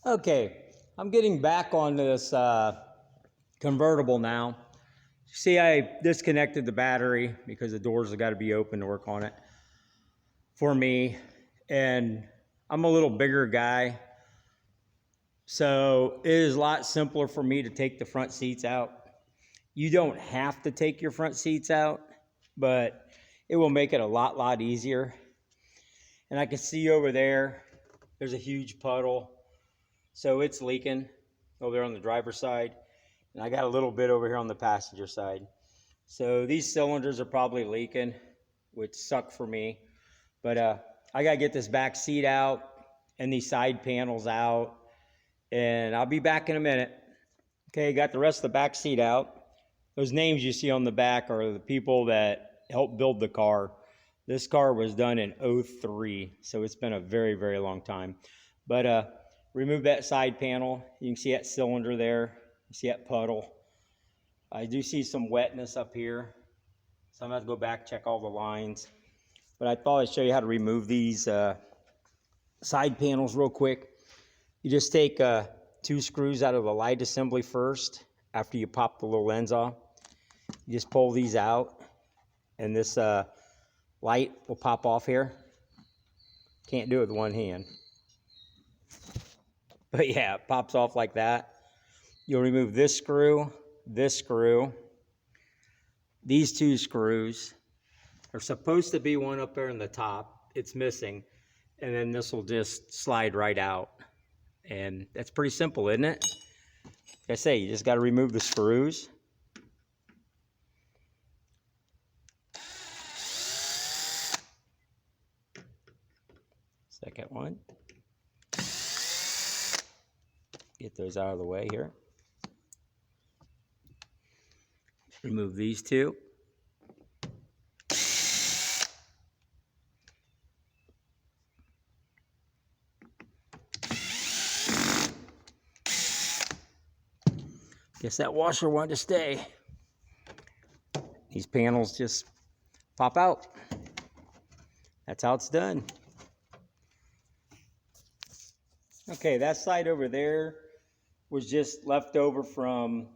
Okay, I'm getting back on this convertible now. See, I disconnected the battery because the doors have got to be open to work on it for me. And I'm a little bigger guy, so it is a lot simpler for me to take the front seats out. You don't have to take your front seats out, but it will make it a lot easier. And I can see over there, there's a huge puddle. So it's leaking over there on the driver's side. And I got a little bit over here on the passenger side. So these cylinders are probably leaking, which suck for me. But I got to get this back seat out and these side panels out. And I'll be back in a minute. Okay, got the rest of the back seat out. Those names you see on the back are the people that helped build the car. This car was done in '03, so it's been a very long time. But remove that side panel. You can see that cylinder there. You see that puddle. I do see some wetness up here, so I'm going to have to go back, check all the lines. But I thought I'd show you how to remove these side panels real quick. You just take 2 screws out of the light assembly first after you pop the little ends off. You just pull these out, and this light will pop off here. Can't do it with one hand. But yeah, it pops off like that. You'll remove this screw, these 2 screws. There's supposed to be one up there in the top. It's missing. And then this will just slide right out. And that's pretty simple, isn't it? Like I say, you just got to remove the screws. Second one. Get those out of the way here. Remove these 2. Guess that washer wanted to stay. These panels just pop out. That's how it's done. Okay, that side over there was just left over from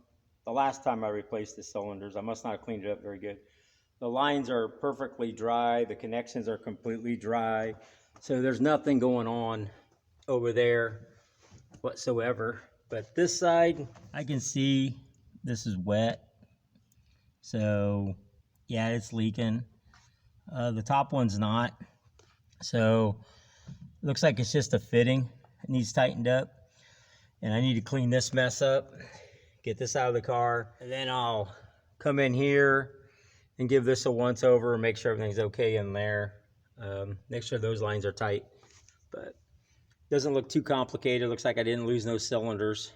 the last time I replaced the cylinders. I must not have cleaned it up very good. The lines are perfectly dry. The connections are completely dry. So there's nothing going on over there whatsoever. But this side, I can see this is wet. So yeah, it's leaking. The top one's not. So it looks like it's just a fitting. It needs tightened up. And I need to clean this mess up, get this out of the car, and then I'll come in here and give this a once over and make sure everything's okay in there. Make sure those lines are tight. But it doesn't look too complicated. It looks like I didn't lose no cylinders.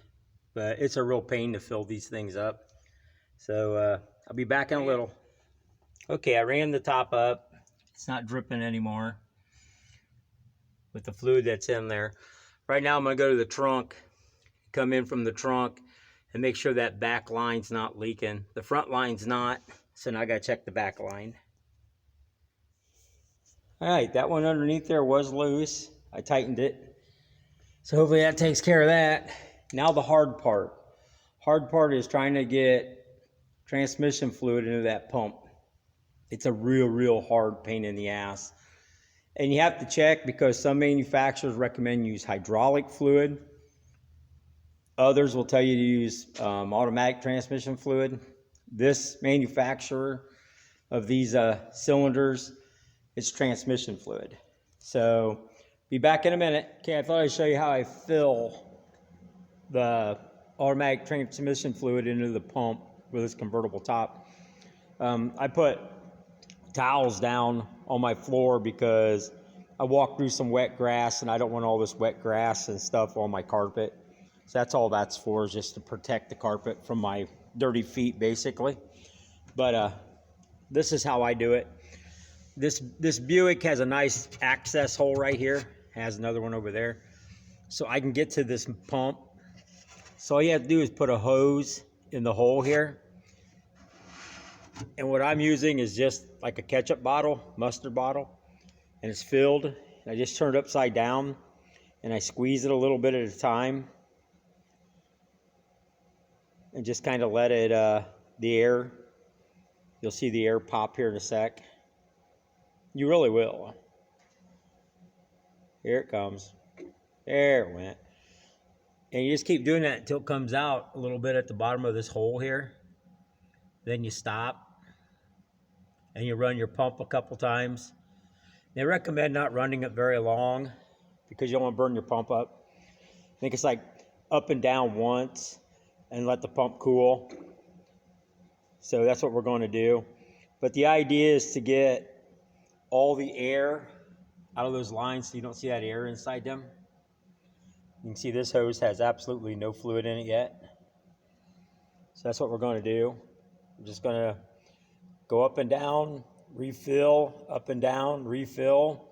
But it's a real pain to fill these things up. So I'll be back in a little. Okay, I ran the top up. It's not dripping anymore with the fluid that's in there. Right now I'm going to go to the trunk, come in from the trunk, and make sure that back line's not leaking. The front line's not, so now I got to check the back line. All right, that one underneath there was loose. I tightened it. So hopefully that takes care of that. Now the hard part. Hard part is trying to get transmission fluid into that pump. It's a real hard pain in the ass. And you have to check because some manufacturers recommend use hydraulic fluid. Others will tell you to use automatic transmission fluid. This manufacturer of these cylinders, it's transmission fluid. So, be back in a minute. Okay, I thought I'd show you how I fill the automatic transmission fluid into the pump with this convertible top. I put towels down on my floor because I walked through some wet grass and I don't want all this wet grass and stuff on my carpet. So that's all that's for, is just to protect the carpet from my dirty feet, basically. But this is how I do it. This Buick has a nice access hole right here. Has another one over there. So I can get to this pump. So all you have to do is put a hose in the hole here. And what I'm using is just like a ketchup bottle, mustard bottle. And it's filled. I just turn it upside down. and I squeeze it a little bit at a time and just kind of let it, the air, you'll see the air pop here in a sec. You really will. Here it comes. There it went. And you just keep doing that until it comes out a little bit at the bottom of this hole here. Then you stop and you run your pump a couple times. They recommend not running it very long because you don't want to burn your pump up. I think it's like up and down once and let the pump cool. So that's what we're going to do. But the idea is to get all the air out of those lines so you don't see that air inside them. You can see this hose has absolutely no fluid in it yet. So that's what we're going to do. We're just going to go up and down, refill, up and down, refill,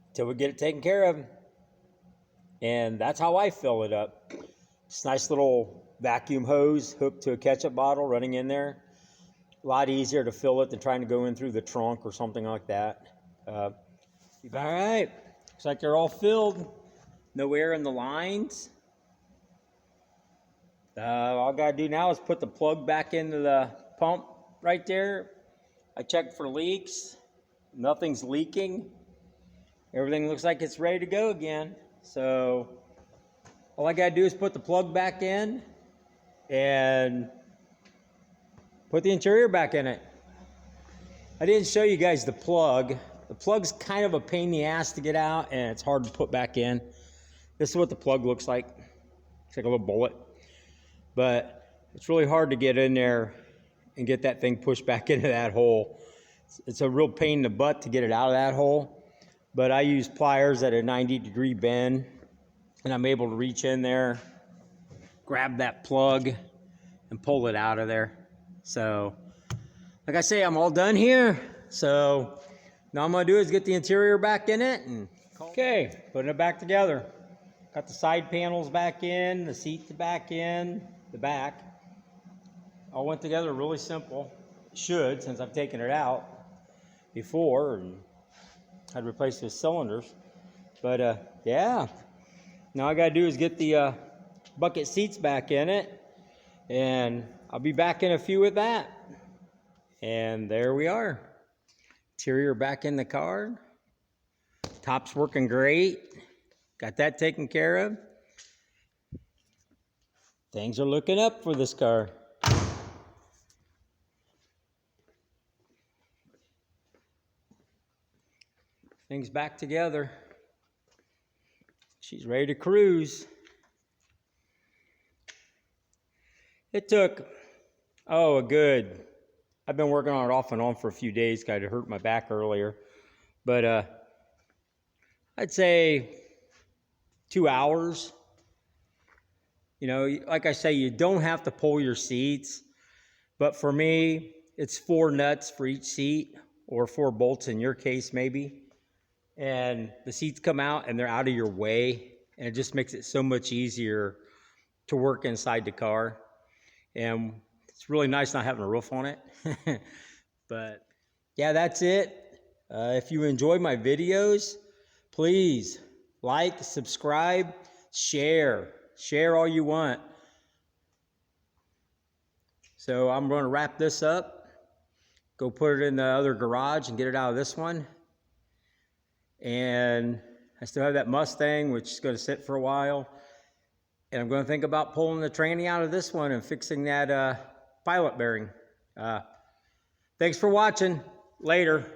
until we get it taken care of. And that's how I fill it up. It's a nice little vacuum hose hooked to a ketchup bottle running in there. A lot easier to fill it than trying to go in through the trunk or something like that. All right, looks like they're all filled. No air in the lines. All I gotta do now is put the plug back into the pump right there. I checked for leaks. Nothing's leaking. Everything looks like it's ready to go again. So all I gotta do is put the plug back in and put the interior back in it. I didn't show you guys the plug. The plug's kind of a pain in the ass to get out, and it's hard to put back in. This is what the plug looks like. It's like a little bullet. But it's really hard to get in there and get that thing pushed back into that hole. It's a real pain in the butt to get it out of that hole. But I use pliers at a 90-degree bend, and I'm able to reach in there, grab that plug, and pull it out of there. So, like I say, I'm all done here. So now I'm gonna do is get the interior back in it and okay, putting it back together. Got the side panels back in, the seats back in, the back. All went together really simple. Should, since I've taken it out before and I'd replace the cylinders. But yeah, now I gotta do is get the bucket seats back in it, and I'll be back in a few with that. And there we are. Interior back in the car. Top's working great. Got that taken care of. Things are looking up for this car. Things back together. She's ready to cruise. It took, a good, I've been working on it off and on for a few days. Got to hurt my back earlier. But I'd say 2 hours. You know, like I say, you don't have to pull your seats. But for me, it's 4 nuts for each seat, or 4 bolts in your case maybe. And the seats come out and they're out of your way. And it just makes it so much easier to work inside the car. And it's really nice not having a roof on it. But yeah, that's it. If you enjoy my videos, please like, subscribe, share. Share all you want. So I'm going to wrap this up, go put it in the other garage and get it out of this one. And I still have that Mustang, which is going to sit for a while. And I'm going to think about pulling the tranny out of this one and fixing that pilot bearing. Thanks for watching. Later.